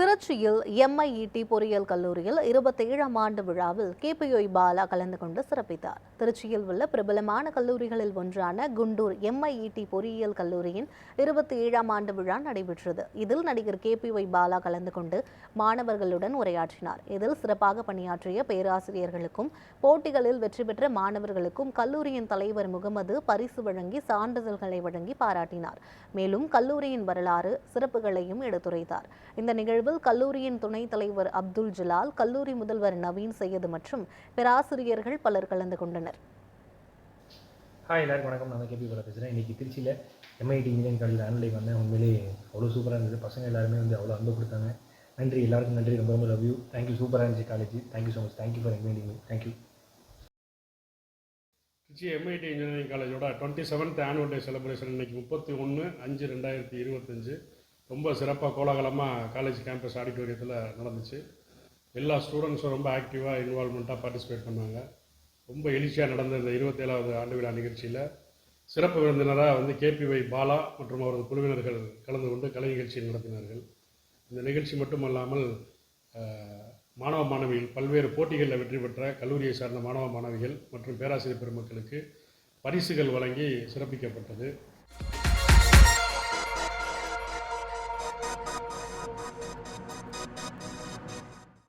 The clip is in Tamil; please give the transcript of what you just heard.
திருச்சியில் எம்ஐஇடி பொறியியல் கல்லூரியில் 27ஆம் ஆண்டு விழாவில் கேபிஒய் பாலா கலந்து கொண்டு சிறப்பித்தார். திருச்சியில் உள்ள பிரபலமான கல்லூரிகளில் ஒன்றான குண்டூர் எம்ஐஇடி பொறியியல் கல்லூரியின் 27ஆம் ஆண்டு விழா நடைபெற்றது. இதில் நடிகர் கேபிஒய் பாலா கலந்து கொண்டு மாணவர்களுடன் உரையாற்றினார். இதில் சிறப்பாக பணியாற்றிய பேராசிரியர்களுக்கும் போட்டிகளில் வெற்றி பெற்ற மாணவர்களுக்கும் கல்லூரியின் தலைவர் முகமது பரிசு வழங்கி சான்றிதழ்களை வழங்கி பாராட்டினார். மேலும் கல்லூரியின் வரலாறு சிறப்புகளையும் எடுத்துரைத்தார். இந்த நிகழ்வில் கல்லூரியின் துணைத் தலைவர் அப்துல் ஜலால், கல்லூரி முதல்வர் நவீன் சையது மற்றும் பேராசிரியர்கள் பலர் கலந்து கொண்டனர். ஹாய் எல்லாருக்கும் வணக்கம். நான் கேபி பாலா பேசுகிறேன். இன்றைக்கி திருச்சியில் எம்ஐடி இன்ஜினியரிங் காலேஜில் ஆன்லைன் வந்தேன். உண்மையிலே அவ்வளோ சூப்பராக இருந்தது. பசங்க எல்லாருமே அவ்வளோ அன்பு கொடுத்தாங்க. நன்றி, எல்லாருக்கும் நன்றி. ரொம்ப ரொம்ப லவ் யூ. தேங்க்யூ. சூப்பராக இருந்துச்சு college. Thank you so much. Thank you for inviting me. Thank you. Trichy MIT engineering காலேஜோட 27th ஆனுவல் டே செலிப்ரேஷன் இன்றைக்கி 31/5/2025 ரொம்ப சிறப்பாக கோலாகலமாக காலேஜ் கேம்பஸ் ஆடிட்டோரியத்தில் நடந்துச்சு. எல்லா ஸ்டூடெண்ட்ஸும் ரொம்ப ஆக்டிவாக இன்வால்மெண்ட்டாக பார்ட்டிசிபேட் பண்ணாங்க. ரொம்ப எழுச்சியாக நடந்த இந்த 27வது ஆண்டு விழா நிகழ்ச்சியில் சிறப்பு விருந்தினராக கேபிஒய் பாலா மற்றும் அவரது குழுவினர்கள் கலந்து கொண்டு கலை நிகழ்ச்சி நடத்தினார்கள். இந்த நிகழ்ச்சி மட்டுமல்லாமல் மாணவ மாணவிகள் பல்வேறு போட்டிகளில் வெற்றி பெற்ற கல்லூரியை சார்ந்த மாணவ மாணவிகள் மற்றும் பேராசிரியர் பெருமக்களுக்கு பரிசுகள் வழங்கி சிறப்பிக்கப்பட்டது.